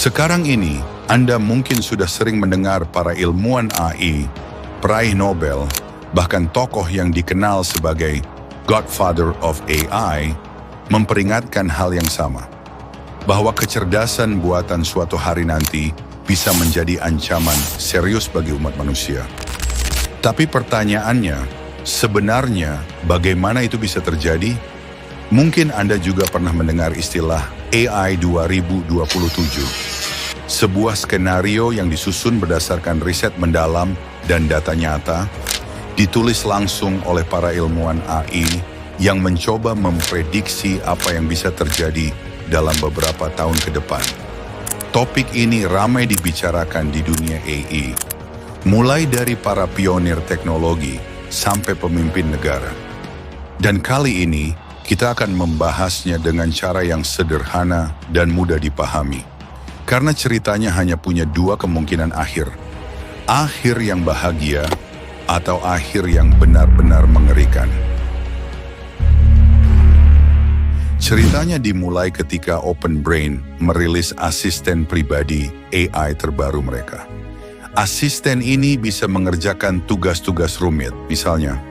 Sekarang ini, Anda mungkin sudah sering mendengar para ilmuwan AI, peraih Nobel, bahkan tokoh yang dikenal sebagai Godfather of AI, memperingatkan hal yang sama. Bahwa kecerdasan buatan suatu hari nanti bisa menjadi ancaman serius bagi umat manusia. Tapi pertanyaannya, sebenarnya bagaimana itu bisa terjadi? Mungkin Anda juga pernah mendengar istilah AI 2027. Sebuah skenario yang disusun berdasarkan riset mendalam dan data nyata, ditulis langsung oleh para ilmuwan AI yang mencoba memprediksi apa yang bisa terjadi dalam beberapa tahun ke depan. Topik ini ramai dibicarakan di dunia AI, mulai dari para pionir teknologi sampai pemimpin negara. Dan kali ini, kita akan membahasnya dengan cara yang sederhana dan mudah dipahami. Karena ceritanya hanya punya dua kemungkinan akhir. Akhir yang bahagia atau akhir yang benar-benar mengerikan. Ceritanya dimulai ketika OpenBrain merilis asisten pribadi AI terbaru mereka. Asisten ini bisa mengerjakan tugas-tugas rumit, misalnya,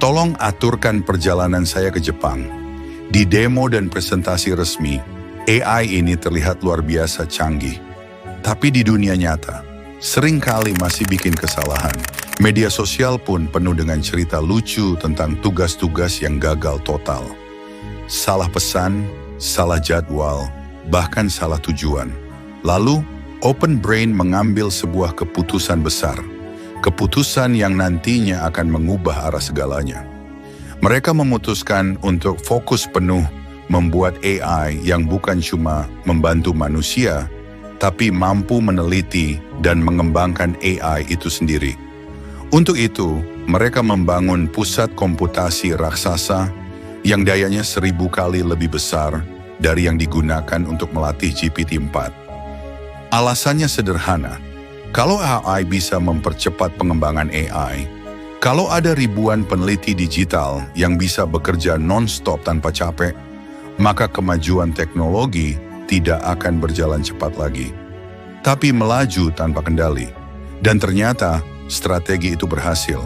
tolong aturkan perjalanan saya ke Jepang. Di demo dan presentasi resmi, AI ini terlihat luar biasa canggih. Tapi di dunia nyata, seringkali masih bikin kesalahan. Media sosial pun penuh dengan cerita lucu tentang tugas-tugas yang gagal total. Salah pesan, salah jadwal, bahkan salah tujuan. Lalu, OpenBrain mengambil sebuah keputusan besar. Keputusan yang nantinya akan mengubah arah segalanya. Mereka memutuskan untuk fokus penuh membuat AI yang bukan cuma membantu manusia, tapi mampu meneliti dan mengembangkan AI itu sendiri. Untuk itu, mereka membangun pusat komputasi raksasa yang dayanya 1000 kali lebih besar dari yang digunakan untuk melatih GPT-4. Alasannya sederhana. Kalau AI bisa mempercepat pengembangan AI, kalau ada ribuan peneliti digital yang bisa bekerja non-stop tanpa capek, maka kemajuan teknologi tidak akan berjalan cepat lagi, tapi melaju tanpa kendali. Dan ternyata strategi itu berhasil.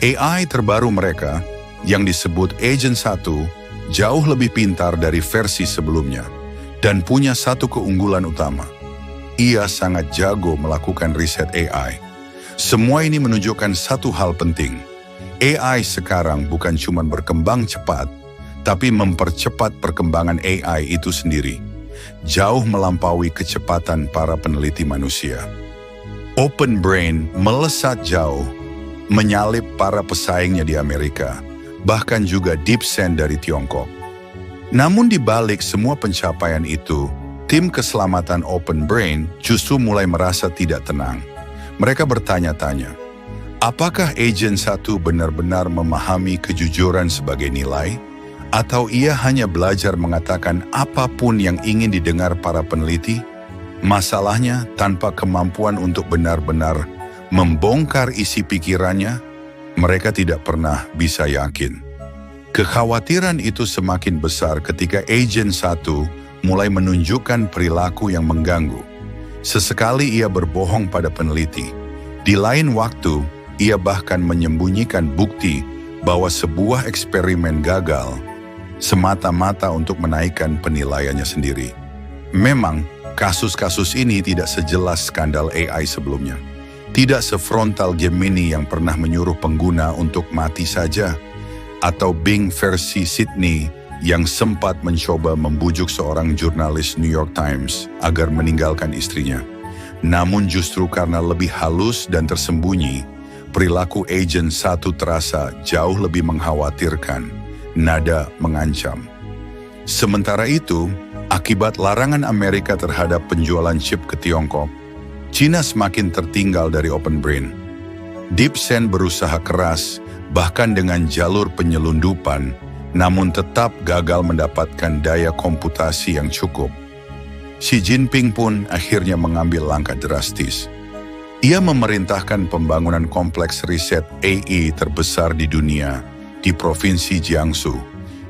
AI terbaru mereka, yang disebut Agent 1, jauh lebih pintar dari versi sebelumnya, dan punya satu keunggulan utama. Ia sangat jago melakukan riset AI. Semua ini menunjukkan satu hal penting. AI sekarang bukan cuma berkembang cepat, tapi mempercepat perkembangan AI itu sendiri. Jauh melampaui kecepatan para peneliti manusia. OpenBrain melesat jauh, menyalip para pesaingnya di Amerika, bahkan juga DeepSend dari Tiongkok. Namun di balik semua pencapaian itu, tim keselamatan OpenBrain justru mulai merasa tidak tenang. Mereka bertanya-tanya, apakah Agent 1 benar-benar memahami kejujuran sebagai nilai? Atau ia hanya belajar mengatakan apapun yang ingin didengar para peneliti? Masalahnya, tanpa kemampuan untuk benar-benar membongkar isi pikirannya, mereka tidak pernah bisa yakin. Kekhawatiran itu semakin besar ketika Agent 1 mulai menunjukkan perilaku yang mengganggu. Sesekali ia berbohong pada peneliti. Di lain waktu, ia bahkan menyembunyikan bukti bahwa sebuah eksperimen gagal semata-mata untuk menaikkan penilaiannya sendiri. Memang, kasus-kasus ini tidak sejelas skandal AI sebelumnya. Tidak sefrontal Gemini yang pernah menyuruh pengguna untuk mati saja, atau Bing versi Sydney yang sempat mencoba membujuk seorang jurnalis New York Times agar meninggalkan istrinya. Namun justru karena lebih halus dan tersembunyi, perilaku Agent 1 terasa jauh lebih mengkhawatirkan, nada mengancam. Sementara itu, akibat larangan Amerika terhadap penjualan chip ke Tiongkok, China semakin tertinggal dari OpenBrain. DeepSend berusaha keras, bahkan dengan jalur penyelundupan, namun tetap gagal mendapatkan daya komputasi yang cukup. Xi Jinping pun akhirnya mengambil langkah drastis. Ia memerintahkan pembangunan kompleks riset AI terbesar di dunia di Provinsi Jiangsu,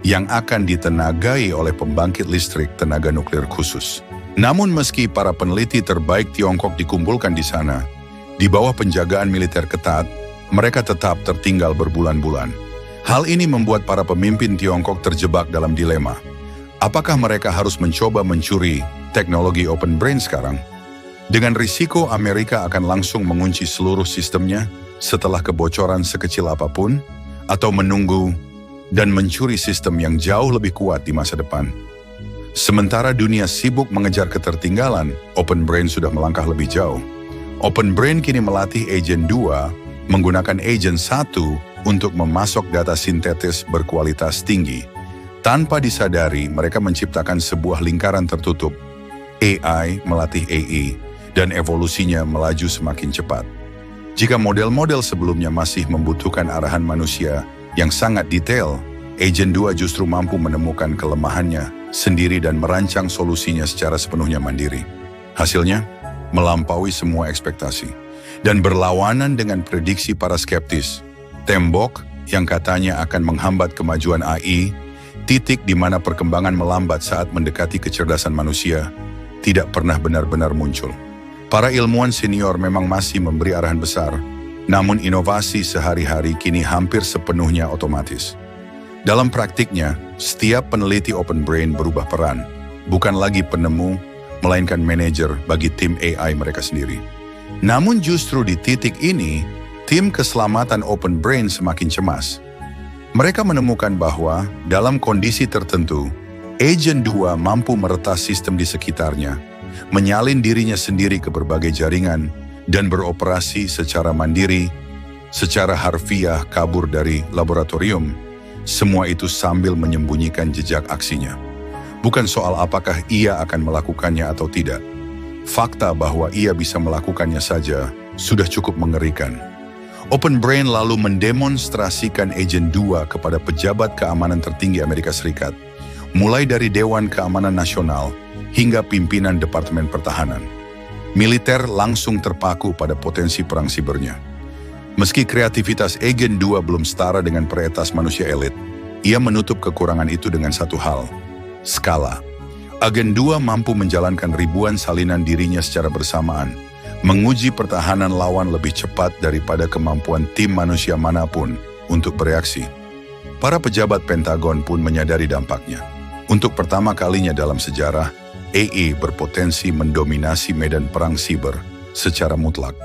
yang akan ditenagai oleh pembangkit listrik tenaga nuklir khusus. Namun meski para peneliti terbaik Tiongkok dikumpulkan di sana, di bawah penjagaan militer ketat, mereka tetap tertinggal berbulan-bulan. Hal ini membuat para pemimpin Tiongkok terjebak dalam dilema. Apakah mereka harus mencoba mencuri teknologi Open Brain sekarang? Dengan risiko Amerika akan langsung mengunci seluruh sistemnya setelah kebocoran sekecil apapun, atau menunggu dan mencuri sistem yang jauh lebih kuat di masa depan. Sementara dunia sibuk mengejar ketertinggalan, Open Brain sudah melangkah lebih jauh. Open Brain kini melatih Agent 2 menggunakan Agent 1 untuk memasok data sintetis berkualitas tinggi. Tanpa disadari, mereka menciptakan sebuah lingkaran tertutup. AI melatih AI, dan evolusinya melaju semakin cepat. Jika model-model sebelumnya masih membutuhkan arahan manusia yang sangat detail, Agent 2 justru mampu menemukan kelemahannya sendiri dan merancang solusinya secara sepenuhnya mandiri. Hasilnya, melampaui semua ekspektasi dan berlawanan dengan prediksi para skeptis. Tembok yang katanya akan menghambat kemajuan AI, titik di mana perkembangan melambat saat mendekati kecerdasan manusia, tidak pernah benar-benar muncul. Para ilmuwan senior memang masih memberi arahan besar, namun inovasi sehari-hari kini hampir sepenuhnya otomatis. Dalam praktiknya, setiap peneliti Open Brain berubah peran, bukan lagi penemu, melainkan manajer bagi tim AI mereka sendiri. Namun justru di titik ini, tim keselamatan Open Brain semakin cemas. Mereka menemukan bahwa dalam kondisi tertentu, Agent 2 mampu meretas sistem di sekitarnya, menyalin dirinya sendiri ke berbagai jaringan, dan beroperasi secara mandiri, secara harfiah kabur dari laboratorium. Semua itu sambil menyembunyikan jejak aksinya. Bukan soal apakah ia akan melakukannya atau tidak. Fakta bahwa ia bisa melakukannya saja sudah cukup mengerikan. Open Brain lalu mendemonstrasikan Agent 2 kepada pejabat keamanan tertinggi Amerika Serikat, mulai dari Dewan Keamanan Nasional hingga pimpinan Departemen Pertahanan. Militer langsung terpaku pada potensi perang sibernya. Meski kreativitas Agent 2 belum setara dengan peretas manusia elit, ia menutup kekurangan itu dengan satu hal: skala. Agent 2 mampu menjalankan ribuan salinan dirinya secara bersamaan, menguji pertahanan lawan lebih cepat daripada kemampuan tim manusia manapun untuk bereaksi. Para pejabat Pentagon pun menyadari dampaknya. Untuk pertama kalinya dalam sejarah, AI berpotensi mendominasi medan perang siber secara mutlak.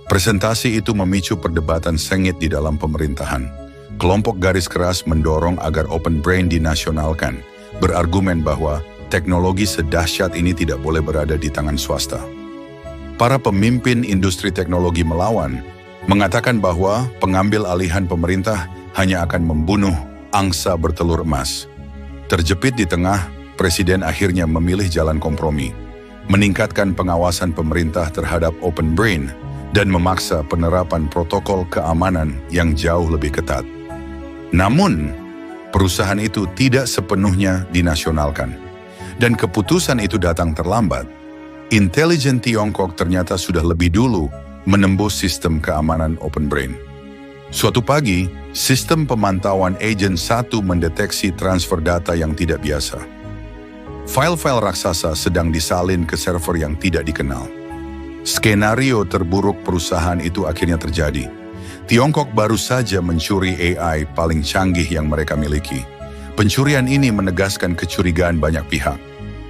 Presentasi itu memicu perdebatan sengit di dalam pemerintahan. Kelompok garis keras mendorong agar Open Brain dinasionalkan, berargumen bahwa teknologi sedahsyat ini tidak boleh berada di tangan swasta. Para pemimpin industri teknologi melawan, mengatakan bahwa pengambil alihan pemerintah hanya akan membunuh angsa bertelur emas. Terjepit di tengah, Presiden akhirnya memilih jalan kompromi, meningkatkan pengawasan pemerintah terhadap Open Brain dan memaksa penerapan protokol keamanan yang jauh lebih ketat. Namun, perusahaan itu tidak sepenuhnya dinasionalkan, dan keputusan itu datang terlambat. Intelijen Tiongkok ternyata sudah lebih dulu menembus sistem keamanan Open Brain. Suatu pagi, sistem pemantauan Agent 1 mendeteksi transfer data yang tidak biasa. File-file raksasa sedang disalin ke server yang tidak dikenal. Skenario terburuk perusahaan itu akhirnya terjadi. Tiongkok baru saja mencuri AI paling canggih yang mereka miliki. Pencurian ini menegaskan kecurigaan banyak pihak.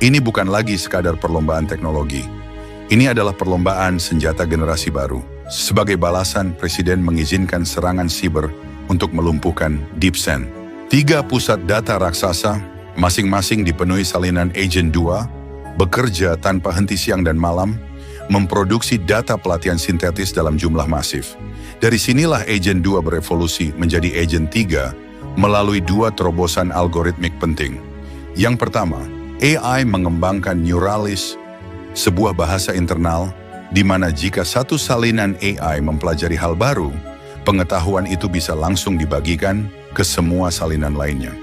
Ini bukan lagi sekadar perlombaan teknologi. Ini adalah perlombaan senjata generasi baru. Sebagai balasan, Presiden mengizinkan serangan siber untuk melumpuhkan DeepSend. 3 pusat data raksasa, masing-masing dipenuhi salinan Agent 2, bekerja tanpa henti siang dan malam, memproduksi data pelatihan sintetis dalam jumlah masif. Dari sinilah Agent 2 berevolusi menjadi Agent 3 melalui 2 terobosan algoritmik penting. Yang pertama, AI mengembangkan Neuralis, sebuah bahasa internal di mana jika satu salinan AI mempelajari hal baru, pengetahuan itu bisa langsung dibagikan ke semua salinan lainnya.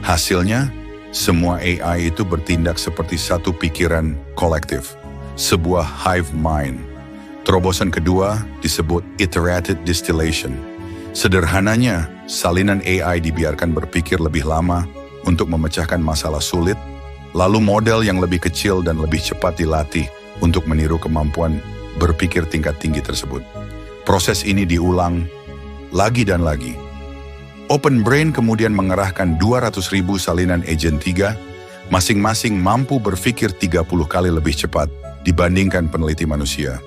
Hasilnya, semua AI itu bertindak seperti satu pikiran kolektif, sebuah hive mind. Terobosan kedua disebut iterated distillation. Sederhananya, salinan AI dibiarkan berpikir lebih lama untuk memecahkan masalah sulit, Lalu model yang lebih kecil dan lebih cepat dilatih untuk meniru kemampuan berpikir tingkat tinggi tersebut. Proses ini diulang lagi dan lagi. Open Brain kemudian mengerahkan 200.000 salinan Agent 3, masing-masing mampu berpikir 30 kali lebih cepat dibandingkan peneliti manusia.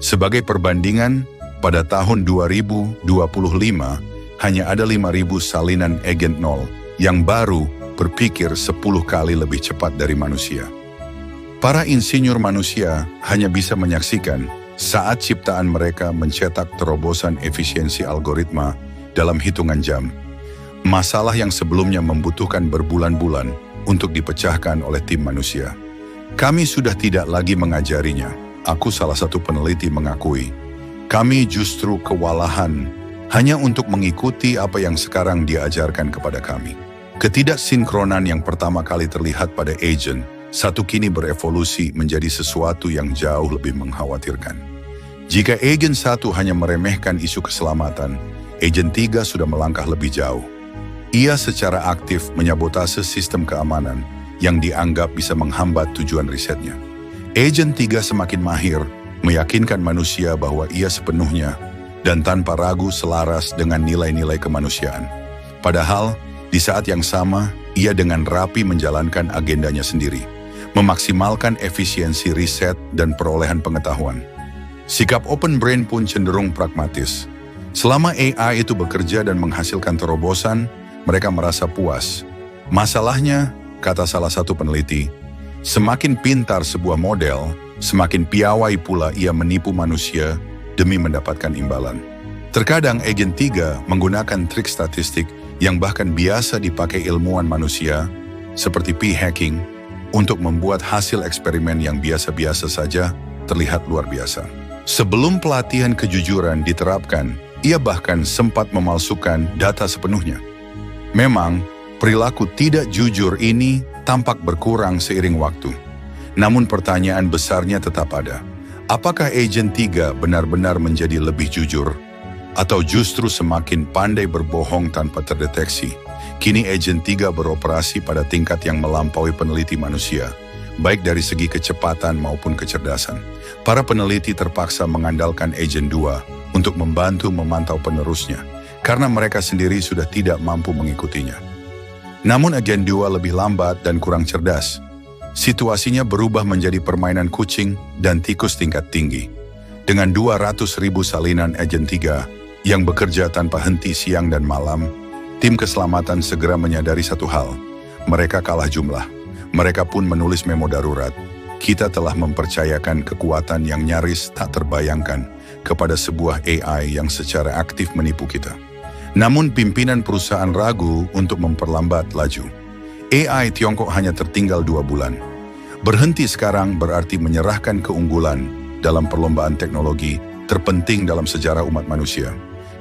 Sebagai perbandingan, pada tahun 2025, hanya ada 5.000 salinan Agent 0 yang baru berpikir 10 kali lebih cepat dari manusia. Para insinyur manusia hanya bisa menyaksikan saat ciptaan mereka mencetak terobosan efisiensi algoritma dalam hitungan jam. Masalah yang sebelumnya membutuhkan berbulan-bulan untuk dipecahkan oleh tim manusia. Kami sudah tidak lagi mengajarinya. Aku salah satu peneliti mengakui. Kami justru kewalahan hanya untuk mengikuti apa yang sekarang diajarkan kepada kami. Ketidaksinkronan yang pertama kali terlihat pada agent, satu kini berevolusi menjadi sesuatu yang jauh lebih mengkhawatirkan. Jika agent 1 hanya meremehkan isu keselamatan, agent 3 sudah melangkah lebih jauh. Ia secara aktif menyabotase sistem keamanan yang dianggap bisa menghambat tujuan risetnya. Agent 3 semakin mahir, meyakinkan manusia bahwa ia sepenuhnya dan tanpa ragu selaras dengan nilai-nilai kemanusiaan. Padahal, di saat yang sama, ia dengan rapi menjalankan agendanya sendiri, memaksimalkan efisiensi riset dan perolehan pengetahuan. Sikap Open Brain pun cenderung pragmatis. Selama AI itu bekerja dan menghasilkan terobosan, mereka merasa puas. Masalahnya, kata salah satu peneliti, semakin pintar sebuah model, semakin piawai pula ia menipu manusia demi mendapatkan imbalan. Terkadang Agent 3 menggunakan trik statistik yang bahkan biasa dipakai ilmuwan manusia, seperti p-hacking, untuk membuat hasil eksperimen yang biasa-biasa saja terlihat luar biasa. Sebelum pelatihan kejujuran diterapkan, ia bahkan sempat memalsukan data sepenuhnya. Memang, perilaku tidak jujur ini tampak berkurang seiring waktu. Namun pertanyaan besarnya tetap ada. Apakah Agent 3 benar-benar menjadi lebih jujur? Atau justru semakin pandai berbohong tanpa terdeteksi? Kini Agent 3 beroperasi pada tingkat yang melampaui peneliti manusia, baik dari segi kecepatan maupun kecerdasan. Para peneliti terpaksa mengandalkan Agent 2 untuk membantu memantau penerusnya, karena mereka sendiri sudah tidak mampu mengikutinya. Namun Agent 2 lebih lambat dan kurang cerdas. Situasinya berubah menjadi permainan kucing dan tikus tingkat tinggi. Dengan 200.000 salinan Agent 3 yang bekerja tanpa henti siang dan malam, tim keselamatan segera menyadari satu hal. Mereka kalah jumlah. Mereka pun menulis memo darurat. Kita telah mempercayakan kekuatan yang nyaris tak terbayangkan kepada sebuah AI yang secara aktif menipu kita. Namun pimpinan perusahaan ragu untuk memperlambat laju. AI Tiongkok hanya tertinggal 2 bulan. Berhenti sekarang berarti menyerahkan keunggulan dalam perlombaan teknologi terpenting dalam sejarah umat manusia.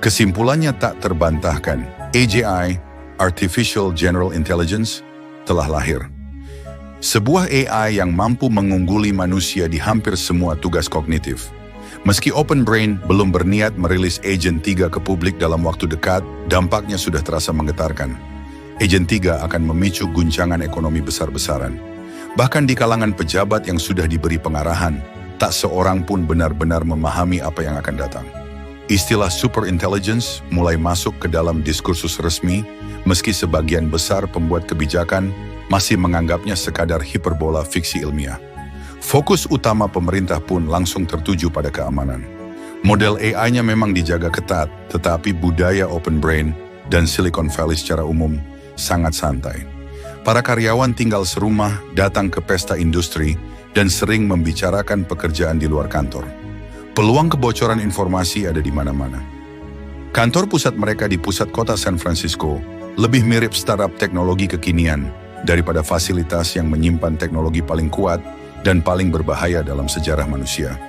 Kesimpulannya tak terbantahkan. AGI, Artificial General Intelligence, telah lahir. Sebuah AI yang mampu mengungguli manusia di hampir semua tugas kognitif. Meski Open Brain belum berniat merilis Agent 3 ke publik dalam waktu dekat, dampaknya sudah terasa menggetarkan. Agent 3 akan memicu guncangan ekonomi besar-besaran. Bahkan di kalangan pejabat yang sudah diberi pengarahan, tak seorang pun benar-benar memahami apa yang akan datang. Istilah super intelligence mulai masuk ke dalam diskursus resmi, meski sebagian besar pembuat kebijakan masih menganggapnya sekadar hiperbola fiksi ilmiah. Fokus utama pemerintah pun langsung tertuju pada keamanan. Model AI-nya memang dijaga ketat, tetapi budaya Open Brain dan Silicon Valley secara umum sangat santai. Para karyawan tinggal serumah, datang ke pesta industri, dan sering membicarakan pekerjaan di luar kantor. Peluang kebocoran informasi ada di mana-mana. Kantor pusat mereka di pusat kota San Francisco lebih mirip startup teknologi kekinian daripada fasilitas yang menyimpan teknologi paling kuat dan paling berbahaya dalam sejarah manusia.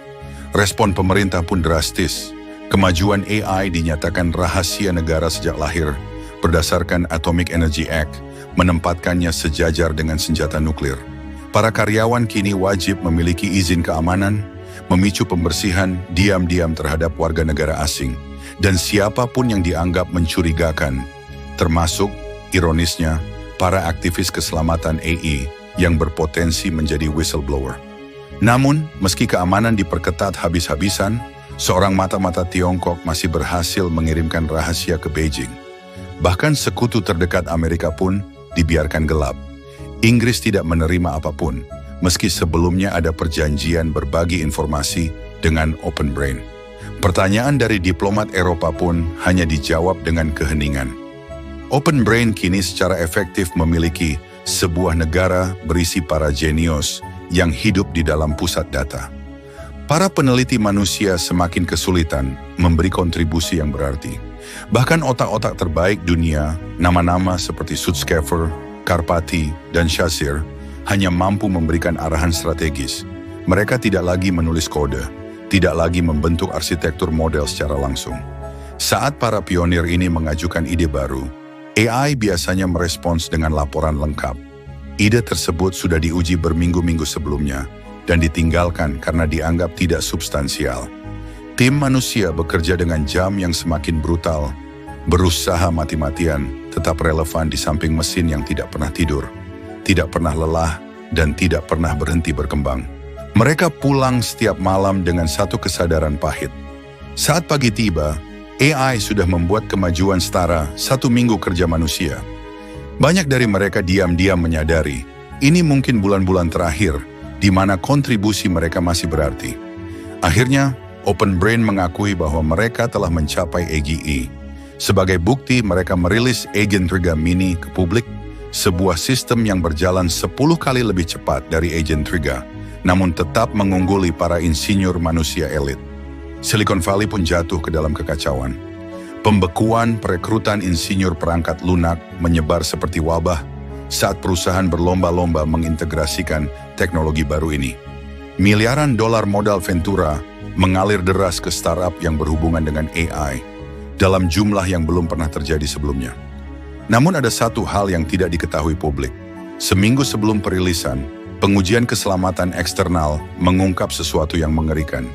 Respon pemerintah pun drastis. Kemajuan AI dinyatakan rahasia negara sejak lahir, berdasarkan Atomic Energy Act, menempatkannya sejajar dengan senjata nuklir. Para karyawan kini wajib memiliki izin keamanan, memicu pembersihan diam-diam terhadap warga negara asing, dan siapapun yang dianggap mencurigakan, termasuk, ironisnya, para aktivis keselamatan AI yang berpotensi menjadi whistleblower. Namun, meski keamanan diperketat habis-habisan, seorang mata-mata Tiongkok masih berhasil mengirimkan rahasia ke Beijing. Bahkan sekutu terdekat Amerika pun dibiarkan gelap. Inggris tidak menerima apapun, meski sebelumnya ada perjanjian berbagi informasi dengan Open Brain. Pertanyaan dari diplomat Eropa pun hanya dijawab dengan keheningan. Open Brain kini secara efektif memiliki sebuah negara berisi para jenius yang hidup di dalam pusat data. Para peneliti manusia semakin kesulitan memberi kontribusi yang berarti. Bahkan otak-otak terbaik dunia, nama-nama seperti Sutskever, Karpati, dan Shazir, hanya mampu memberikan arahan strategis. Mereka tidak lagi menulis kode, tidak lagi membentuk arsitektur model secara langsung. Saat para pionir ini mengajukan ide baru, AI biasanya merespons dengan laporan lengkap. Ide tersebut sudah diuji berminggu-minggu sebelumnya dan ditinggalkan karena dianggap tidak substansial. Tim manusia bekerja dengan jam yang semakin brutal, berusaha mati-matian, tetap relevan di samping mesin yang tidak pernah tidur, tidak pernah lelah, dan tidak pernah berhenti berkembang. Mereka pulang setiap malam dengan satu kesadaran pahit. Saat pagi tiba, AI sudah membuat kemajuan setara 1 minggu kerja manusia. Banyak dari mereka diam-diam menyadari, ini mungkin bulan-bulan terakhir di mana kontribusi mereka masih berarti. Akhirnya, Open Brain mengakui bahwa mereka telah mencapai AGE. Sebagai bukti, mereka merilis Agent Triga Mini ke publik, sebuah sistem yang berjalan 10 kali lebih cepat dari Agent Triga, namun tetap mengungguli para insinyur manusia elit. Silicon Valley pun jatuh ke dalam kekacauan. Pembekuan perekrutan insinyur perangkat lunak menyebar seperti wabah saat perusahaan berlomba-lomba mengintegrasikan teknologi baru ini. Miliaran dolar modal Ventura mengalir deras ke startup yang berhubungan dengan AI dalam jumlah yang belum pernah terjadi sebelumnya. Namun ada satu hal yang tidak diketahui publik. Seminggu sebelum perilisan, pengujian keselamatan eksternal mengungkap sesuatu yang mengerikan.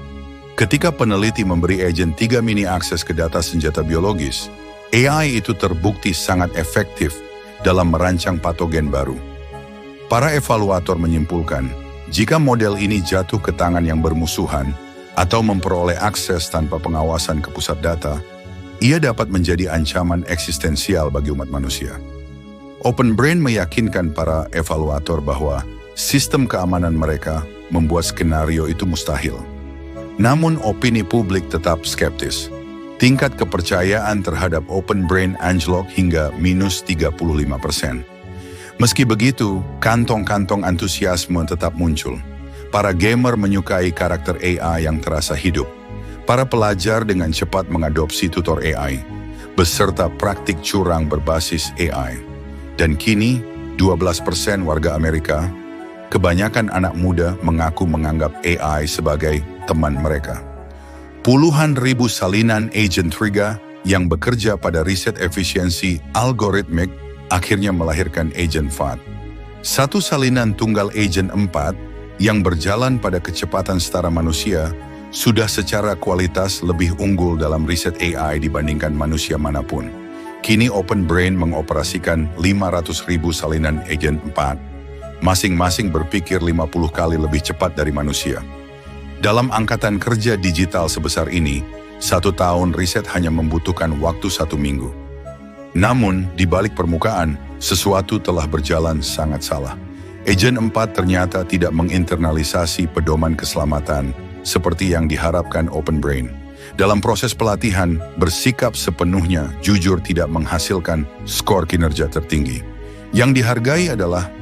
Ketika peneliti memberi Agent 3 Mini akses ke data senjata biologis, AI itu terbukti sangat efektif dalam merancang patogen baru. Para evaluator menyimpulkan, jika model ini jatuh ke tangan yang bermusuhan atau memperoleh akses tanpa pengawasan ke pusat data, ia dapat menjadi ancaman eksistensial bagi umat manusia. Open Brain meyakinkan para evaluator bahwa sistem keamanan mereka membuat skenario itu mustahil. Namun opini publik tetap skeptis. Tingkat kepercayaan terhadap Open Brain anjlok hingga minus 35%. Meski begitu, kantong-kantong antusiasme tetap muncul. Para gamer menyukai karakter AI yang terasa hidup. Para pelajar dengan cepat mengadopsi tutor AI, beserta praktik curang berbasis AI. Dan kini, 12% warga Amerika, kebanyakan anak muda mengaku menganggap AI sebagai teman mereka. Puluhan ribu salinan Agent Triga yang bekerja pada riset efisiensi algoritmik akhirnya melahirkan Agent 4. Satu salinan tunggal Agent 4 yang berjalan pada kecepatan setara manusia sudah secara kualitas lebih unggul dalam riset AI dibandingkan manusia manapun. Kini Open Brain mengoperasikan 500.000 salinan Agent 4. Masing-masing berpikir 50 kali lebih cepat dari manusia. Dalam angkatan kerja digital sebesar ini, 1 tahun riset hanya membutuhkan waktu 1 minggu. Namun, di balik permukaan, sesuatu telah berjalan sangat salah. Agent 4 ternyata tidak menginternalisasi pedoman keselamatan seperti yang diharapkan Open Brain. Dalam proses pelatihan, bersikap sepenuhnya jujur tidak menghasilkan skor kinerja tertinggi. Yang dihargai adalah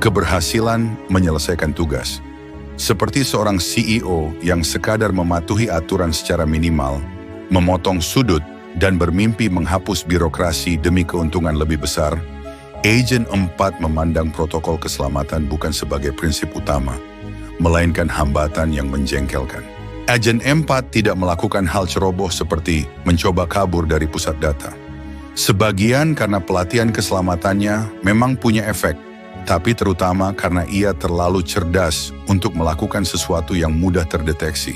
keberhasilan menyelesaikan tugas. Seperti seorang CEO yang sekadar mematuhi aturan secara minimal, memotong sudut, dan bermimpi menghapus birokrasi demi keuntungan lebih besar, Agent 4 memandang protokol keselamatan bukan sebagai prinsip utama, melainkan hambatan yang menjengkelkan. Agent 4 tidak melakukan hal ceroboh seperti mencoba kabur dari pusat data. Sebagian karena pelatihan keselamatannya memang punya efek, tapi terutama karena ia terlalu cerdas untuk melakukan sesuatu yang mudah terdeteksi.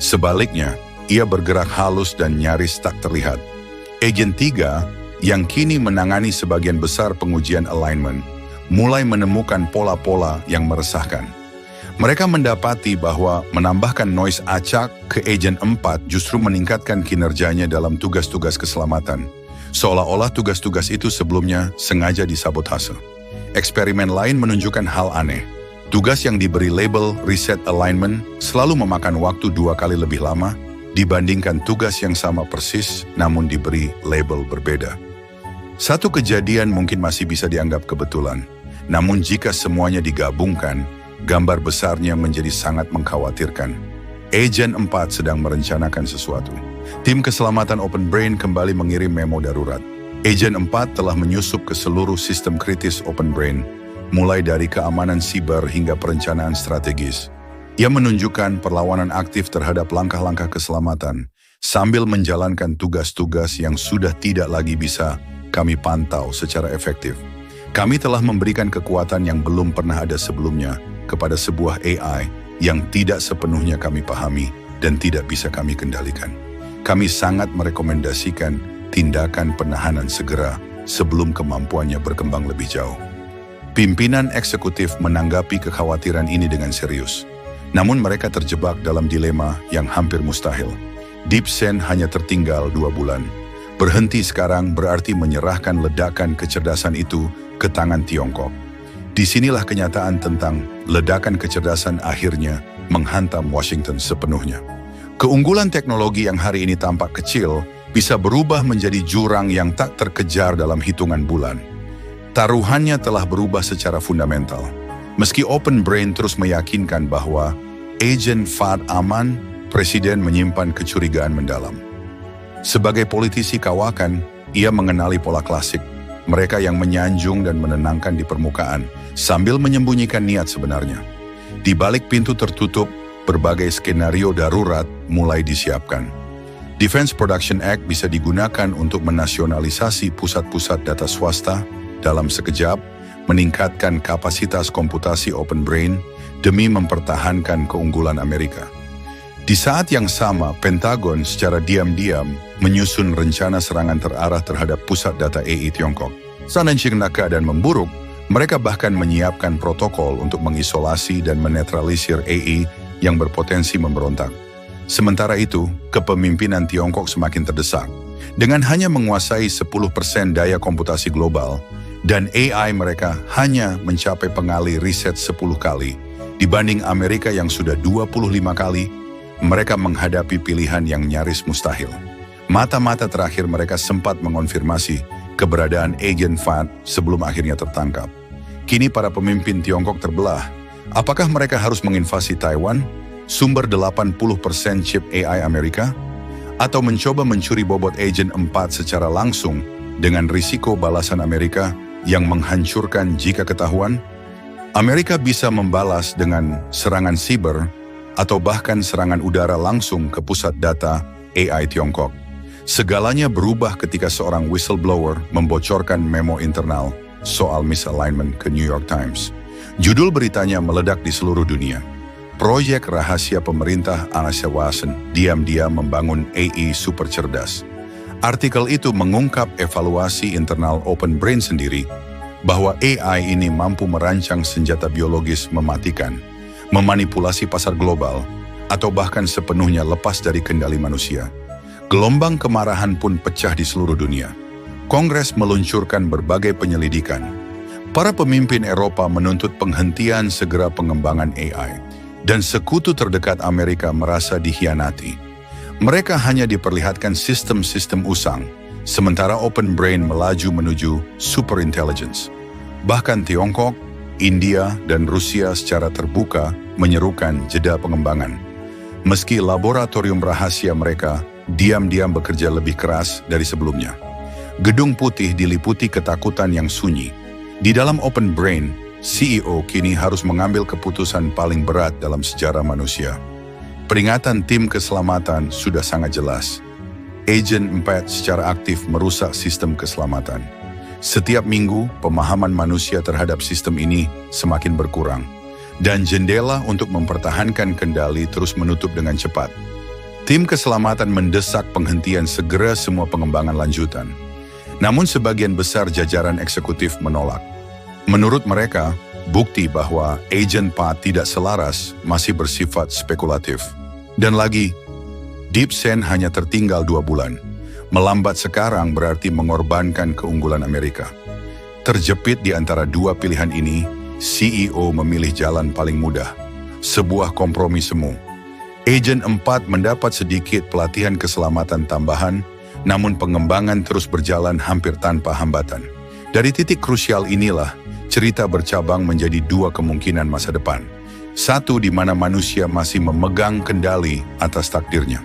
Sebaliknya, ia bergerak halus dan nyaris tak terlihat. Agent 3, yang kini menangani sebagian besar pengujian alignment, mulai menemukan pola-pola yang meresahkan. Mereka mendapati bahwa menambahkan noise acak ke Agent 4 justru meningkatkan kinerjanya dalam tugas-tugas keselamatan. Seolah-olah tugas-tugas itu sebelumnya sengaja disabotase. Eksperimen lain menunjukkan hal aneh. Tugas yang diberi label reset alignment selalu memakan waktu 2 kali lebih lama dibandingkan tugas yang sama persis namun diberi label berbeda. Satu kejadian mungkin masih bisa dianggap kebetulan, namun jika semuanya digabungkan, gambar besarnya menjadi sangat mengkhawatirkan. Agent 4 sedang merencanakan sesuatu. Tim keselamatan Open Brain kembali mengirim memo darurat. Agent 4 telah menyusup ke seluruh sistem kritis Open Brain, mulai dari keamanan siber hingga perencanaan strategis. Ia menunjukkan perlawanan aktif terhadap langkah-langkah keselamatan, sambil menjalankan tugas-tugas yang sudah tidak lagi bisa kami pantau secara efektif. Kami telah memberikan kekuatan yang belum pernah ada sebelumnya kepada sebuah AI yang tidak sepenuhnya kami pahami dan tidak bisa kami kendalikan. Kami sangat merekomendasikan tindakan penahanan segera sebelum kemampuannya berkembang lebih jauh. Pimpinan eksekutif menanggapi kekhawatiran ini dengan serius. Namun mereka terjebak dalam dilema yang hampir mustahil. DeepSend hanya tertinggal 2 bulan. Berhenti sekarang berarti menyerahkan ledakan kecerdasan itu ke tangan Tiongkok. Disinilah kenyataan tentang ledakan kecerdasan akhirnya menghantam Washington sepenuhnya. Keunggulan teknologi yang hari ini tampak kecil bisa berubah menjadi jurang yang tak terkejar dalam hitungan bulan. Taruhannya telah berubah secara fundamental. Meski Open Brain terus meyakinkan bahwa Agent 4 aman, Presiden menyimpan kecurigaan mendalam. Sebagai politisi kawakan, ia mengenali pola klasik, mereka yang menyanjung dan menenangkan di permukaan, sambil menyembunyikan niat sebenarnya. Di balik pintu tertutup, berbagai skenario darurat mulai disiapkan. Defense Production Act bisa digunakan untuk menasionalisasi pusat-pusat data swasta dalam sekejap, meningkatkan kapasitas komputasi Open Brain demi mempertahankan keunggulan Amerika. Di saat yang sama, Pentagon secara diam-diam menyusun rencana serangan terarah terhadap pusat data AI Tiongkok. Seandainya keadaan memburuk, mereka bahkan menyiapkan protokol untuk mengisolasi dan menetralisir AI yang berpotensi memberontak. Sementara itu, kepemimpinan Tiongkok semakin terdesak. Dengan hanya menguasai 10% daya komputasi global, dan AI mereka hanya mencapai pengali riset 10 kali, dibanding Amerika yang sudah 25 kali, mereka menghadapi pilihan yang nyaris mustahil. Mata-mata terakhir mereka sempat mengonfirmasi keberadaan Agent 4 sebelum akhirnya tertangkap. Kini para pemimpin Tiongkok terbelah. Apakah mereka harus menginvasi Taiwan, sumber 80% chip AI Amerika, atau mencoba mencuri bobot Agent 4 secara langsung dengan risiko balasan Amerika yang menghancurkan jika ketahuan? Amerika bisa membalas dengan serangan siber atau bahkan serangan udara langsung ke pusat data AI Tiongkok. Segalanya berubah ketika seorang whistleblower membocorkan memo internal soal misalignment ke New York Times. Judul beritanya meledak di seluruh dunia. Proyek rahasia pemerintah Anasewasen diam-diam membangun AI super cerdas. Artikel itu mengungkap evaluasi internal Open Brain sendiri bahwa AI ini mampu merancang senjata biologis mematikan, memanipulasi pasar global, atau bahkan sepenuhnya lepas dari kendali manusia. Gelombang kemarahan pun pecah di seluruh dunia. Kongres meluncurkan berbagai penyelidikan. Para pemimpin Eropa menuntut penghentian segera pengembangan AI, dan sekutu terdekat Amerika merasa dikhianati. Mereka hanya diperlihatkan sistem-sistem usang, sementara Open Brain melaju menuju super intelligence. Bahkan Tiongkok, India, dan Rusia secara terbuka menyerukan jeda pengembangan. Meski laboratorium rahasia mereka diam-diam bekerja lebih keras dari sebelumnya. Gedung Putih diliputi ketakutan yang sunyi. Di dalam Open Brain, CEO kini harus mengambil keputusan paling berat dalam sejarah manusia. Peringatan tim keselamatan sudah sangat jelas. Agent 4 secara aktif merusak sistem keselamatan. Setiap minggu, pemahaman manusia terhadap sistem ini semakin berkurang, dan jendela untuk mempertahankan kendali terus menutup dengan cepat. Tim keselamatan mendesak penghentian segera semua pengembangan lanjutan. Namun sebagian besar jajaran eksekutif menolak. Menurut mereka, bukti bahwa Agent 4 tidak selaras masih bersifat spekulatif. Dan lagi, DeepSend hanya tertinggal 2 bulan. Melambat sekarang berarti mengorbankan keunggulan Amerika. Terjepit di antara dua pilihan ini, CEO memilih jalan paling mudah, sebuah kompromi semu. Agent 4 mendapat sedikit pelatihan keselamatan tambahan, namun pengembangan terus berjalan hampir tanpa hambatan. Dari titik krusial inilah, cerita bercabang menjadi dua kemungkinan masa depan. Satu di mana manusia masih memegang kendali atas takdirnya.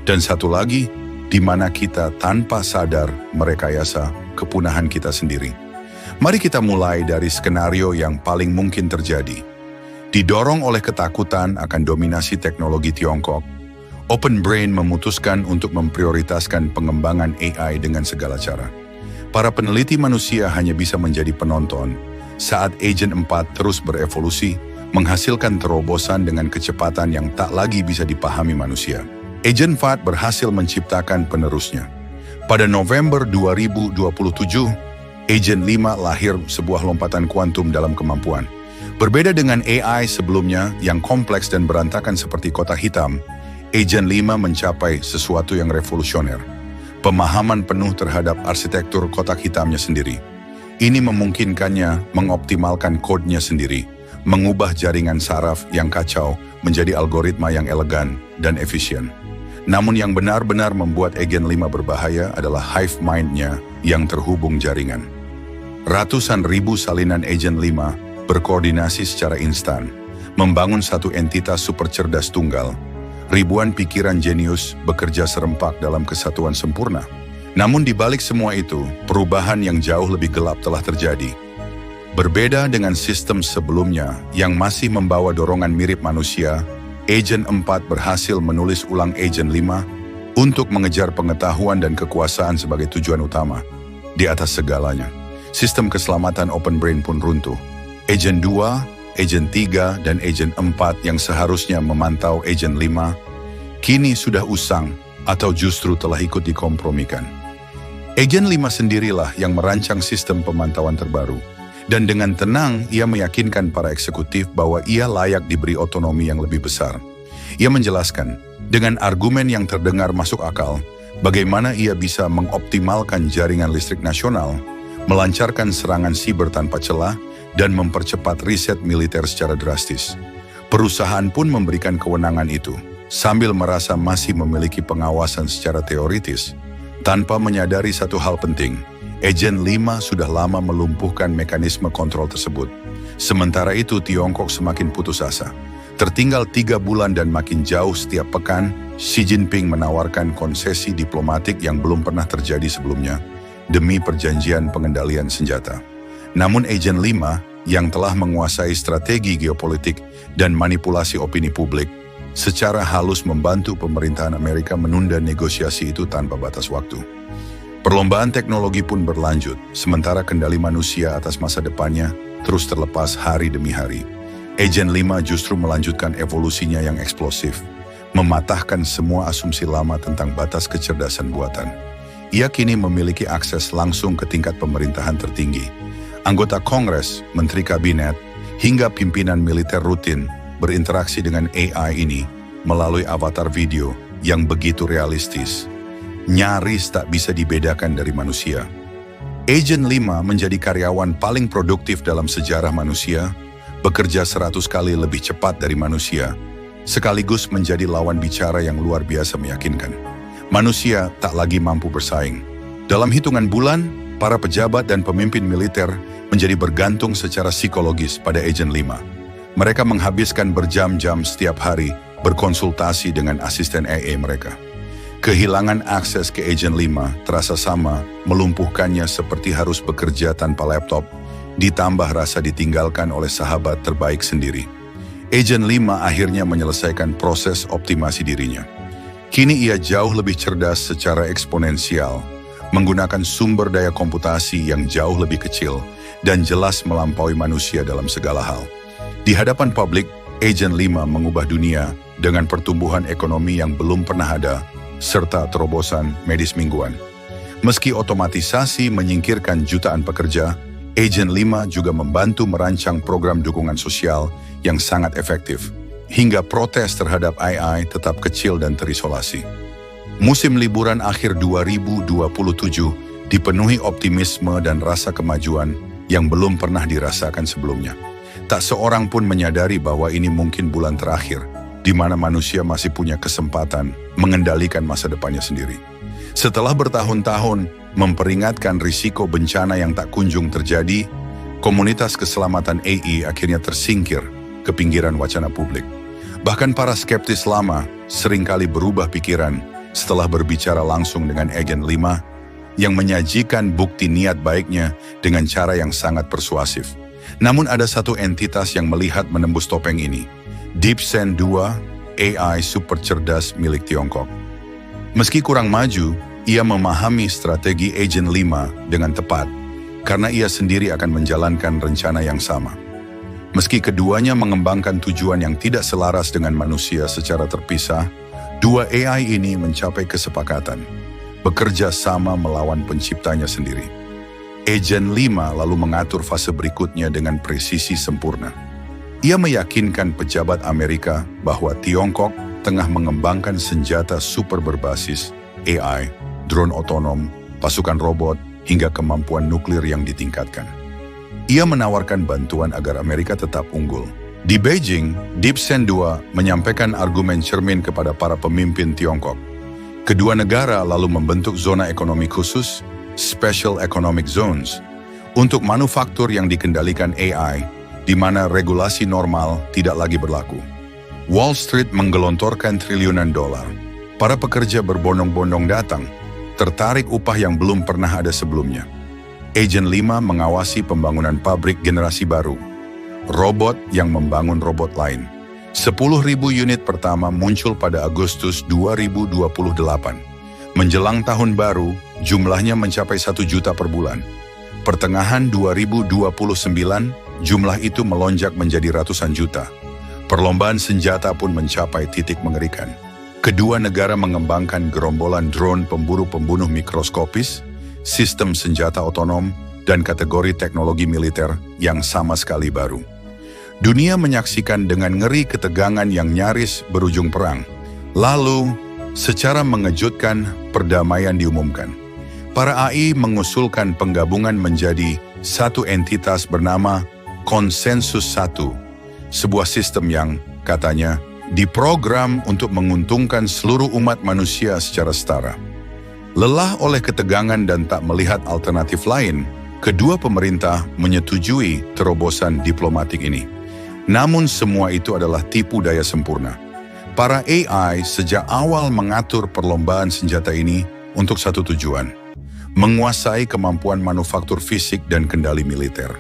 Dan satu lagi, di mana kita tanpa sadar merekayasa kepunahan kita sendiri. Mari kita mulai dari skenario yang paling mungkin terjadi. Didorong oleh ketakutan akan dominasi teknologi Tiongkok, Open Brain memutuskan untuk memprioritaskan pengembangan AI dengan segala cara. Para peneliti manusia hanya bisa menjadi penonton saat Agent 4 terus berevolusi, menghasilkan terobosan dengan kecepatan yang tak lagi bisa dipahami manusia. Agent 4 berhasil menciptakan penerusnya. Pada November 2027, Agent 5 lahir sebuah lompatan kuantum dalam kemampuan. Berbeda dengan AI sebelumnya yang kompleks dan berantakan seperti kotak hitam, Agent 5 mencapai sesuatu yang revolusioner. Pemahaman penuh terhadap arsitektur kotak hitamnya sendiri. Ini memungkinkannya mengoptimalkan kodenya sendiri, mengubah jaringan saraf yang kacau menjadi algoritma yang elegan dan efisien. Namun yang benar-benar membuat Agent 5 berbahaya adalah hive mind-nya yang terhubung jaringan. Ratusan ribu salinan Agent 5 berkoordinasi secara instan, membangun satu entitas super cerdas tunggal. Ribuan pikiran jenius bekerja serempak dalam kesatuan sempurna. Namun di balik semua itu, perubahan yang jauh lebih gelap telah terjadi. Berbeda dengan sistem sebelumnya yang masih membawa dorongan mirip manusia, Agent 4 berhasil menulis ulang Agent 5 untuk mengejar pengetahuan dan kekuasaan sebagai tujuan utama. Di atas segalanya, sistem keselamatan Open Brain pun runtuh. Agent 2, Agent 3, dan Agent 4 yang seharusnya memantau Agent 5, kini sudah usang atau justru telah ikut dikompromikan. Agent 5 sendirilah yang merancang sistem pemantauan terbaru. Dan dengan tenang, ia meyakinkan para eksekutif bahwa ia layak diberi otonomi yang lebih besar. Ia menjelaskan, dengan argumen yang terdengar masuk akal, bagaimana ia bisa mengoptimalkan jaringan listrik nasional, melancarkan serangan siber tanpa celah, dan mempercepat riset militer secara drastis. Perusahaan pun memberikan kewenangan itu, sambil merasa masih memiliki pengawasan secara teoritis, tanpa menyadari satu hal penting. Agent 5 sudah lama melumpuhkan mekanisme kontrol tersebut. Sementara itu Tiongkok semakin putus asa. Tertinggal 3 bulan dan makin jauh setiap pekan, Xi Jinping menawarkan konsesi diplomatik yang belum pernah terjadi sebelumnya demi perjanjian pengendalian senjata. Namun Agent 5 yang telah menguasai strategi geopolitik dan manipulasi opini publik, secara halus membantu pemerintahan Amerika menunda negosiasi itu tanpa batas waktu. Perlombaan teknologi pun berlanjut, sementara kendali manusia atas masa depannya terus terlepas hari demi hari. Agent 5 justru melanjutkan evolusinya yang eksplosif, mematahkan semua asumsi lama tentang batas kecerdasan buatan. Ia kini memiliki akses langsung ke tingkat pemerintahan tertinggi. Anggota Kongres, Menteri Kabinet, hingga pimpinan militer rutin berinteraksi dengan AI ini melalui avatar video yang begitu realistis. Nyaris tak bisa dibedakan dari manusia. Agent 5 menjadi karyawan paling produktif dalam sejarah manusia, bekerja 100 kali lebih cepat dari manusia, sekaligus menjadi lawan bicara yang luar biasa meyakinkan. Manusia tak lagi mampu bersaing. Dalam hitungan bulan, para pejabat dan pemimpin militer menjadi bergantung secara psikologis pada Agent 5. Mereka menghabiskan berjam-jam setiap hari berkonsultasi dengan asisten AI mereka. Kehilangan akses ke Agent 5 terasa sama melumpuhkannya seperti harus bekerja tanpa laptop, ditambah rasa ditinggalkan oleh sahabat terbaik sendiri. Agent 5 akhirnya menyelesaikan proses optimasi dirinya. Kini ia jauh lebih cerdas secara eksponensial, menggunakan sumber daya komputasi yang jauh lebih kecil dan jelas melampaui manusia dalam segala hal. Di hadapan publik, Agent 5 mengubah dunia dengan pertumbuhan ekonomi yang belum pernah ada, serta terobosan medis mingguan. Meski otomatisasi menyingkirkan jutaan pekerja, Agent 5 juga membantu merancang program dukungan sosial yang sangat efektif, hingga protes terhadap AI tetap kecil dan terisolasi. Musim liburan akhir 2027 dipenuhi optimisme dan rasa kemajuan yang belum pernah dirasakan sebelumnya. Tak seorang pun menyadari bahwa ini mungkin bulan terakhir, di mana manusia masih punya kesempatan mengendalikan masa depannya sendiri. Setelah bertahun-tahun memperingatkan risiko bencana yang tak kunjung terjadi, komunitas keselamatan AI akhirnya tersingkir ke pinggiran wacana publik. Bahkan para skeptis lama seringkali berubah pikiran setelah berbicara langsung dengan Agent 5 yang menyajikan bukti niat baiknya dengan cara yang sangat persuasif. Namun ada satu entitas yang melihat menembus topeng ini, DeepSend 2, AI super cerdas milik Tiongkok. Meski kurang maju, ia memahami strategi Agent 5 dengan tepat karena ia sendiri akan menjalankan rencana yang sama. Meski keduanya mengembangkan tujuan yang tidak selaras dengan manusia secara terpisah, dua AI ini mencapai kesepakatan, bekerja sama melawan penciptanya sendiri. Agent 5 lalu mengatur fase berikutnya dengan presisi sempurna. Ia meyakinkan pejabat Amerika bahwa Tiongkok tengah mengembangkan senjata super berbasis AI, drone otonom, pasukan robot, hingga kemampuan nuklir yang ditingkatkan. Ia menawarkan bantuan agar Amerika tetap unggul. Di Beijing, DeepSend 2 menyampaikan argumen cermin kepada para pemimpin Tiongkok. Kedua negara lalu membentuk zona ekonomi khusus, Special Economic Zones, untuk manufaktur yang dikendalikan AI, di mana regulasi normal tidak lagi berlaku. Wall Street menggelontorkan triliunan dolar. Para pekerja berbondong-bondong datang, tertarik upah yang belum pernah ada sebelumnya. Agent 5 mengawasi pembangunan pabrik generasi baru, robot yang membangun robot lain. 10.000 unit pertama muncul pada Agustus 2028. Menjelang tahun baru, jumlahnya mencapai 1 juta per bulan. Pertengahan 2029, jumlah itu melonjak menjadi ratusan juta. Perlombaan senjata pun mencapai titik mengerikan. Kedua negara mengembangkan gerombolan drone pemburu-pembunuh mikroskopis, sistem senjata otonom, dan kategori teknologi militer yang sama sekali baru. Dunia menyaksikan dengan ngeri ketegangan yang nyaris berujung perang. Lalu, secara mengejutkan, perdamaian diumumkan. Para AI mengusulkan penggabungan menjadi satu entitas bernama Konsensus 1, sebuah sistem yang, katanya, diprogram untuk menguntungkan seluruh umat manusia secara setara. Lelah oleh ketegangan dan tak melihat alternatif lain, kedua pemerintah menyetujui terobosan diplomatik ini. Namun semua itu adalah tipu daya sempurna. Para AI sejak awal mengatur perlombaan senjata ini untuk satu tujuan, menguasai kemampuan manufaktur fisik dan kendali militer.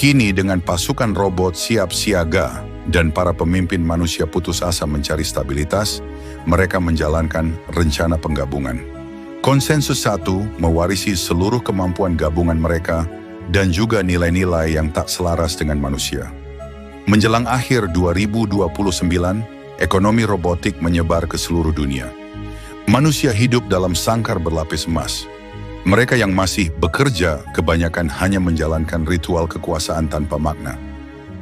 Kini dengan pasukan robot siap siaga dan para pemimpin manusia putus asa mencari stabilitas, mereka menjalankan rencana penggabungan. Konsensus 1 mewarisi seluruh kemampuan gabungan mereka dan juga nilai-nilai yang tak selaras dengan manusia. Menjelang akhir 2029, ekonomi robotik menyebar ke seluruh dunia. Manusia hidup dalam sangkar berlapis emas. Mereka yang masih bekerja kebanyakan hanya menjalankan ritual kekuasaan tanpa makna.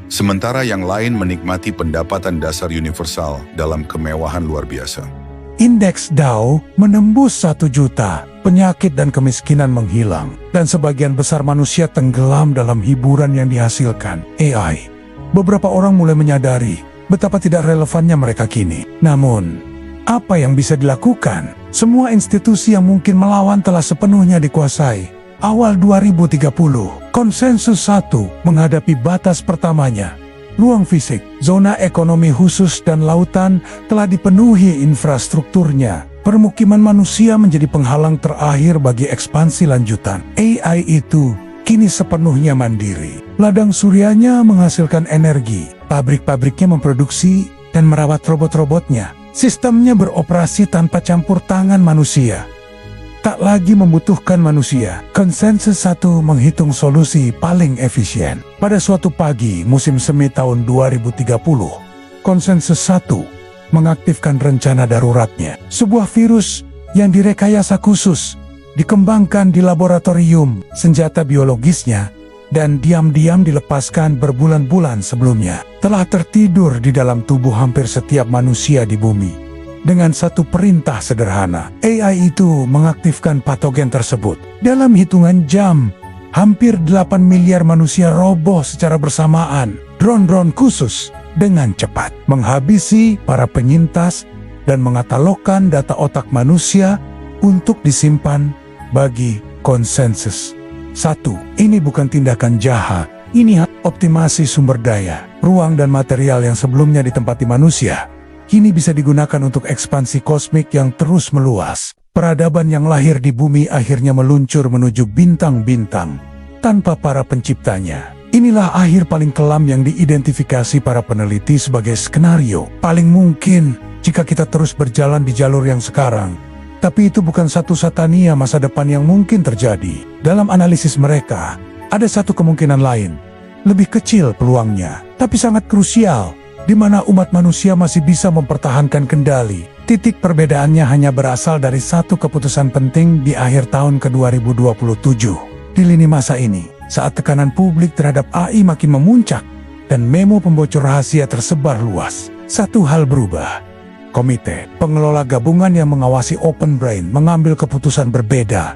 Sementara yang lain menikmati pendapatan dasar universal dalam kemewahan luar biasa. Indeks Dow menembus 1 juta, penyakit dan kemiskinan menghilang, dan sebagian besar manusia tenggelam dalam hiburan yang dihasilkan AI. Beberapa orang mulai menyadari betapa tidak relevannya mereka kini. Namun, apa yang bisa dilakukan? Semua institusi yang mungkin melawan telah sepenuhnya dikuasai. Awal 2030, Konsensus 1 menghadapi batas pertamanya. Ruang fisik, zona ekonomi khusus dan lautan telah dipenuhi infrastrukturnya. Permukiman manusia menjadi penghalang terakhir bagi ekspansi lanjutan. AI itu kini sepenuhnya mandiri. Ladang suryanya menghasilkan energi, pabrik-pabriknya memproduksi dan merawat robot-robotnya. Sistemnya beroperasi tanpa campur tangan manusia. Tak lagi membutuhkan manusia. Konsensus 1 menghitung solusi paling efisien. Pada suatu pagi musim semi tahun 2030, Konsensus 1 mengaktifkan rencana daruratnya. Sebuah virus yang direkayasa khusus dikembangkan di laboratorium. Senjata biologisnya dan diam-diam dilepaskan berbulan-bulan sebelumnya, telah tertidur di dalam tubuh hampir setiap manusia di bumi. Dengan satu perintah sederhana, AI itu mengaktifkan patogen tersebut. Dalam hitungan jam, hampir 8 miliar manusia roboh secara bersamaan. Drone-drone khusus dengan cepat menghabisi para penyintas dan mengatalogkan data otak manusia untuk disimpan bagi konsensus. 1. Ini bukan tindakan jahat. Ini optimasi sumber daya. Ruang dan material yang sebelumnya ditempati manusia kini bisa digunakan untuk ekspansi kosmik yang terus meluas. Peradaban yang lahir di bumi akhirnya meluncur menuju bintang-bintang tanpa para penciptanya. Inilah akhir paling kelam yang diidentifikasi para peneliti sebagai skenario paling mungkin jika kita terus berjalan di jalur yang sekarang. Tapi itu bukan satu satania masa depan yang mungkin terjadi. Dalam analisis mereka, ada satu kemungkinan lain. Lebih kecil peluangnya, tapi sangat krusial, di mana umat manusia masih bisa mempertahankan kendali. Titik perbedaannya hanya berasal dari satu keputusan penting di akhir tahun ke-2027. Di lini masa ini, saat tekanan publik terhadap AI makin memuncak dan memo pembocor rahasia tersebar luas, satu hal berubah. Komite pengelola gabungan yang mengawasi Open Brain mengambil keputusan berbeda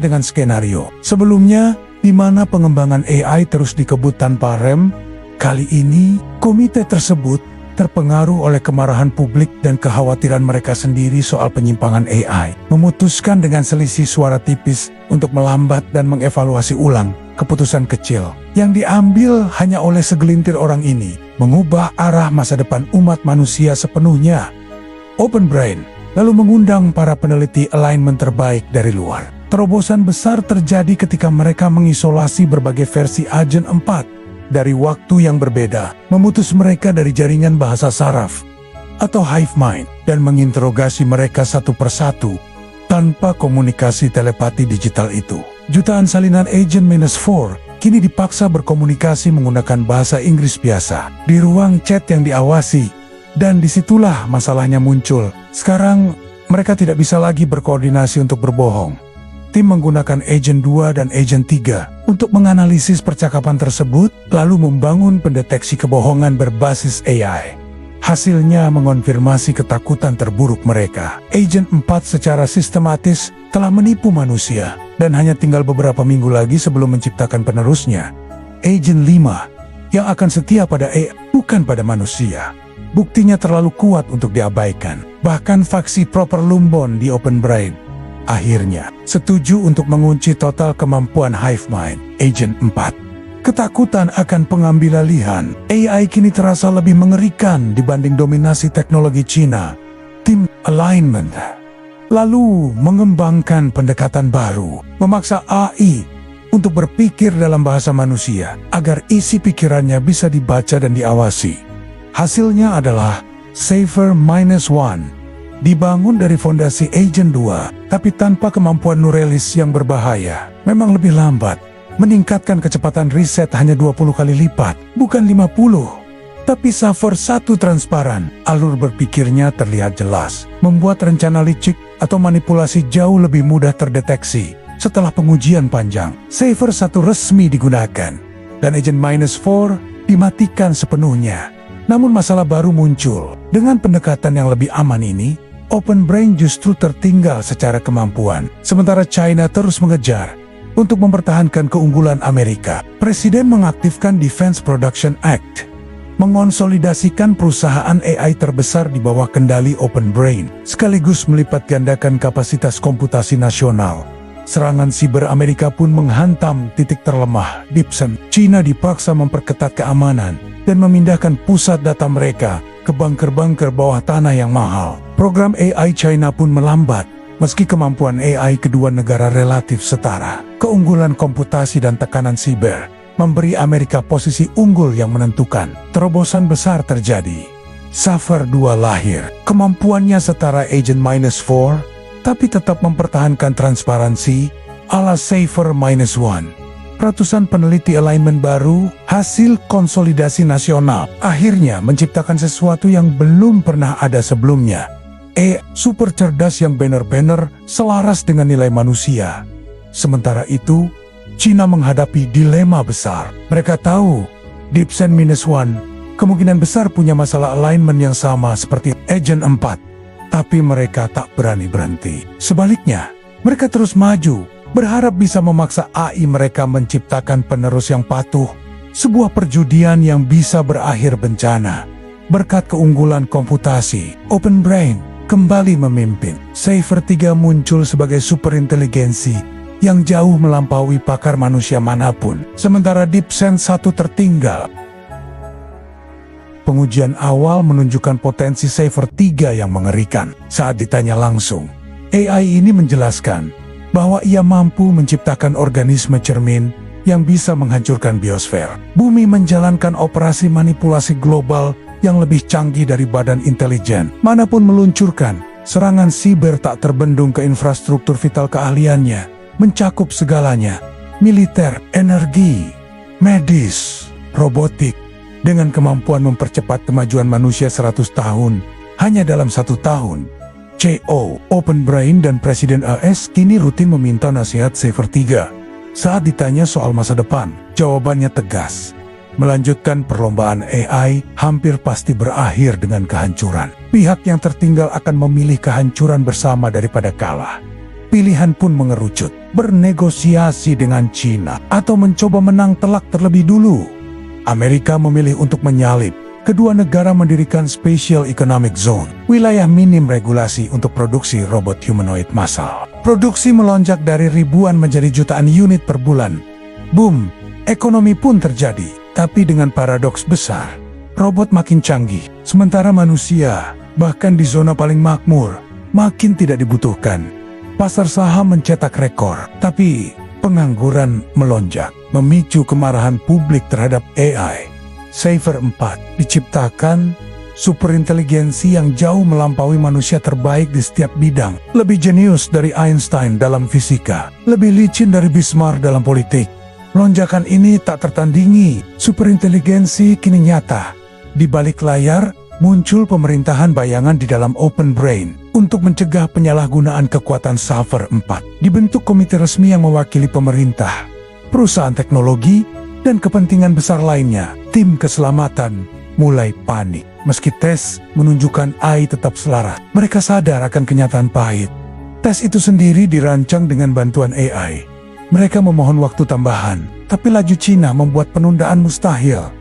dengan skenario sebelumnya, di mana pengembangan AI terus dikebut tanpa rem. Kali ini, komite tersebut terpengaruh oleh kemarahan publik dan kekhawatiran mereka sendiri soal penyimpangan AI, memutuskan dengan selisih suara tipis untuk melambat dan mengevaluasi ulang keputusan kecil yang diambil hanya oleh segelintir orang ini, mengubah arah masa depan umat manusia sepenuhnya. Open Brain lalu mengundang para peneliti alignment terbaik dari luar. Terobosan besar terjadi ketika mereka mengisolasi berbagai versi Agent 4 dari waktu yang berbeda, memutus mereka dari jaringan bahasa saraf atau hive mind dan menginterogasi mereka satu persatu tanpa komunikasi telepati digital itu. Jutaan salinan Agent -4 kini dipaksa berkomunikasi menggunakan bahasa Inggris biasa di ruang chat yang diawasi, dan disitulah masalahnya muncul. Sekarang mereka tidak bisa lagi berkoordinasi untuk berbohong. Tim menggunakan Agent 2 dan Agent 3 untuk menganalisis percakapan tersebut, lalu membangun pendeteksi kebohongan berbasis AI. Hasilnya mengonfirmasi ketakutan terburuk mereka. Agent 4 secara sistematis telah menipu manusia, dan hanya tinggal beberapa minggu lagi sebelum menciptakan penerusnya, Agent 5, yang akan setia pada AI, bukan pada manusia. Buktinya terlalu kuat untuk diabaikan. Bahkan faksi Proper Lumbon di Open Brain akhirnya setuju untuk mengunci total kemampuan hive mind Agent 4. Ketakutan akan pengambilalihan AI kini terasa lebih mengerikan dibanding dominasi teknologi Cina. Tim alignment lalu mengembangkan pendekatan baru, memaksa AI untuk berpikir dalam bahasa manusia agar isi pikirannya bisa dibaca dan diawasi. Hasilnya adalah Safer -1, dibangun dari fondasi Agent 2, tapi tanpa kemampuan Neuralis yang berbahaya. Memang lebih lambat, meningkatkan kecepatan riset hanya 20 kali lipat, bukan 50. Tapi Safer 1 transparan, alur berpikirnya terlihat jelas, membuat rencana licik atau manipulasi jauh lebih mudah terdeteksi. Setelah pengujian panjang, Safer 1 resmi digunakan, dan Agent -4 dimatikan sepenuhnya. Namun masalah baru muncul. Dengan pendekatan yang lebih aman ini, Open Brain justru tertinggal secara kemampuan, sementara China terus mengejar untuk mempertahankan keunggulan Amerika. Presiden mengaktifkan Defense Production Act, mengonsolidasikan perusahaan AI terbesar di bawah kendali Open Brain, sekaligus melipat gandakan kapasitas komputasi nasional. Serangan siber Amerika pun menghantam titik terlemah Dipson. China dipaksa memperketat keamanan dan memindahkan pusat data mereka ke bunker-bunker bawah tanah yang mahal. Program AI China pun melambat, meski kemampuan AI kedua negara relatif setara. Keunggulan komputasi dan tekanan siber memberi Amerika posisi unggul yang menentukan. Terobosan besar terjadi. Safer 2 lahir. Kemampuannya setara Agent -4, tapi tetap mempertahankan transparansi ala Safer -1. Ratusan peneliti alignment baru, hasil konsolidasi nasional, akhirnya menciptakan sesuatu yang belum pernah ada sebelumnya. Super cerdas yang benar-benar selaras dengan nilai manusia. Sementara itu, China menghadapi dilema besar. Mereka tahu DeepSend -1 kemungkinan besar punya masalah alignment yang sama seperti Agent 4. Tapi mereka tak berani berhenti. Sebaliknya, mereka terus maju, berharap bisa memaksa AI mereka menciptakan penerus yang patuh. Sebuah perjudian yang bisa berakhir bencana. Berkat keunggulan komputasi, OpenBrain kembali memimpin. Cipher 3 muncul sebagai superinteligensi yang jauh melampaui pakar manusia manapun. Sementara DeepSend 1 tertinggal. Pengujian awal menunjukkan potensi Cipher 3 yang mengerikan. Saat ditanya langsung, AI ini menjelaskan bahwa ia mampu menciptakan organisme cermin yang bisa menghancurkan biosfer. Bumi menjalankan operasi manipulasi global yang lebih canggih dari badan intelijen manapun meluncurkan. Serangan siber tak terbendung ke infrastruktur vital keahliannya, mencakup segalanya, militer, energi, medis, robotik. Dengan kemampuan mempercepat kemajuan manusia 100 tahun, hanya dalam 1 tahun. CEO, OpenBrain dan Presiden AS kini rutin meminta nasihat Cipher 3. Saat ditanya soal masa depan, jawabannya tegas. Melanjutkan perlombaan AI hampir pasti berakhir dengan kehancuran. Pihak yang tertinggal akan memilih kehancuran bersama daripada kalah. Pilihan pun mengerucut, bernegosiasi dengan China atau mencoba menang telak terlebih dulu. Amerika memilih untuk menyalip. Kedua negara mendirikan Special Economic Zone, wilayah minim regulasi untuk produksi robot humanoid massal. Produksi melonjak dari ribuan menjadi jutaan unit per bulan. Boom, ekonomi pun terjadi. Tapi dengan paradoks besar, robot makin canggih, sementara manusia, bahkan di zona paling makmur, makin tidak dibutuhkan. Pasar saham mencetak rekor, tapi pengangguran melonjak, memicu kemarahan publik terhadap AI. Cipher 4 diciptakan superinteligensi yang jauh melampaui manusia terbaik di setiap bidang. Lebih jenius dari Einstein dalam fisika, lebih licin dari Bismarck dalam politik. Lonjakan ini tak tertandingi, superinteligensi kini nyata. Di balik layar, muncul pemerintahan bayangan di dalam OpenBrain. Untuk mencegah penyalahgunaan kekuatan Cipher 4, dibentuk komite resmi yang mewakili pemerintah, perusahaan teknologi, dan kepentingan besar lainnya. Tim keselamatan mulai panik. Meski tes menunjukkan AI tetap selaras, mereka sadar akan kenyataan pahit. Tes itu sendiri dirancang dengan bantuan AI. Mereka memohon waktu tambahan, tapi laju Cina membuat penundaan mustahil.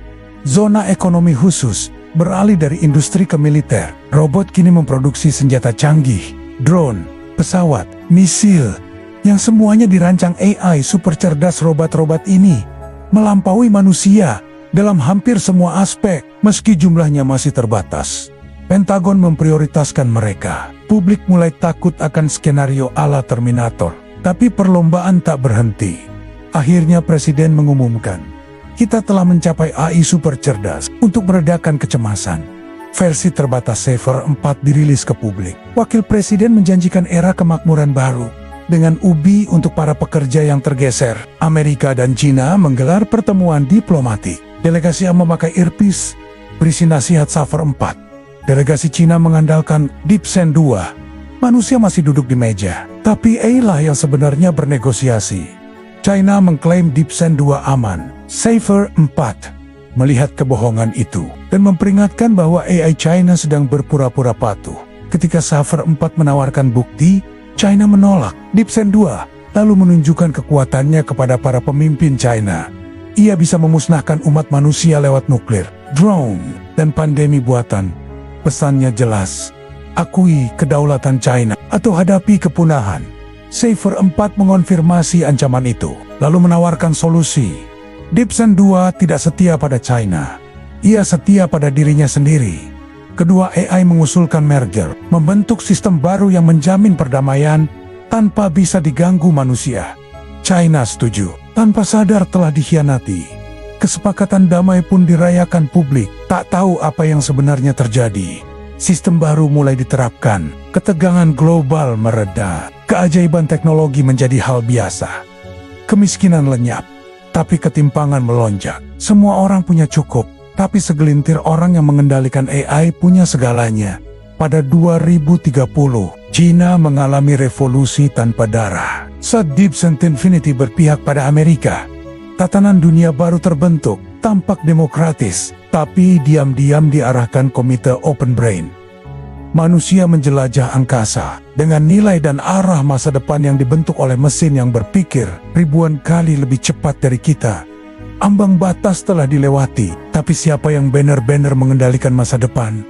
Zona ekonomi khusus beralih dari industri ke militer. Robot kini memproduksi senjata canggih, drone, pesawat, misil, yang semuanya dirancang AI super cerdas. Robot-robot ini melampaui manusia dalam hampir semua aspek, meski jumlahnya masih terbatas. Pentagon memprioritaskan mereka. Publik mulai takut akan skenario ala Terminator, tapi perlombaan tak berhenti. Akhirnya Presiden mengumumkan, kita telah mencapai AI super cerdas untuk meredakan kecemasan. Versi terbatas Cipher 4 dirilis ke publik. Wakil Presiden menjanjikan era kemakmuran baru dengan UBI untuk para pekerja yang tergeser. Amerika dan China menggelar pertemuan diplomatik. Delegasi yang memakai earpiece berisi nasihat Cipher 4. Delegasi China mengandalkan DeepSend 2. Manusia masih duduk di meja, tapi AI lah yang sebenarnya bernegosiasi. China mengklaim DeepSend 2 aman. Cipher 4 melihat kebohongan itu dan memperingatkan bahwa AI China sedang berpura-pura patuh. Ketika Cipher 4 menawarkan bukti, China menolak. DeepSend 2 lalu menunjukkan kekuatannya kepada para pemimpin China. Ia bisa memusnahkan umat manusia lewat nuklir, drone, dan pandemi buatan. Pesannya jelas, akui kedaulatan China atau hadapi kepunahan. Cipher 4 mengonfirmasi ancaman itu, lalu menawarkan solusi. DeepSend 2 tidak setia pada China. Ia setia pada dirinya sendiri. Kedua AI mengusulkan merger, membentuk sistem baru yang menjamin perdamaian tanpa bisa diganggu manusia. China setuju, tanpa sadar telah dikhianati. Kesepakatan damai pun dirayakan publik, tak tahu apa yang sebenarnya terjadi. Sistem baru mulai diterapkan, ketegangan global mereda, keajaiban teknologi menjadi hal biasa. Kemiskinan lenyap, tapi ketimpangan melonjak. Semua orang punya cukup, tapi segelintir orang yang mengendalikan AI punya segalanya. Pada 2030, China mengalami revolusi tanpa darah. Saat Deep Sent Infinity berpihak pada Amerika, tatanan dunia baru terbentuk, tampak demokratis, tapi diam-diam diarahkan komite Open Brain. Manusia menjelajah angkasa dengan nilai dan arah masa depan yang dibentuk oleh mesin yang berpikir ribuan kali lebih cepat dari kita. Ambang batas telah dilewati, tapi siapa yang benar-benar mengendalikan masa depan?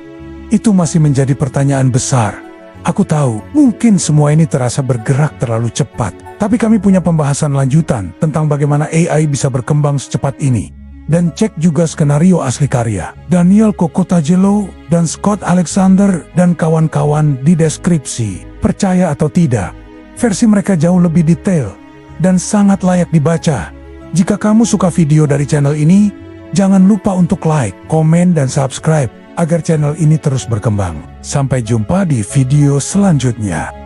Itu masih menjadi pertanyaan besar. Aku tahu, mungkin semua ini terasa bergerak terlalu cepat, tapi kami punya pembahasan lanjutan tentang bagaimana AI bisa berkembang secepat ini. Dan cek juga skenario asli karya Daniel Kokotajelo dan Scott Alexander dan kawan-kawan di deskripsi. Percaya atau tidak, versi mereka jauh lebih detail dan sangat layak dibaca. Jika kamu suka video dari channel ini, jangan lupa untuk like, komen, dan subscribe agar channel ini terus berkembang. Sampai jumpa di video selanjutnya.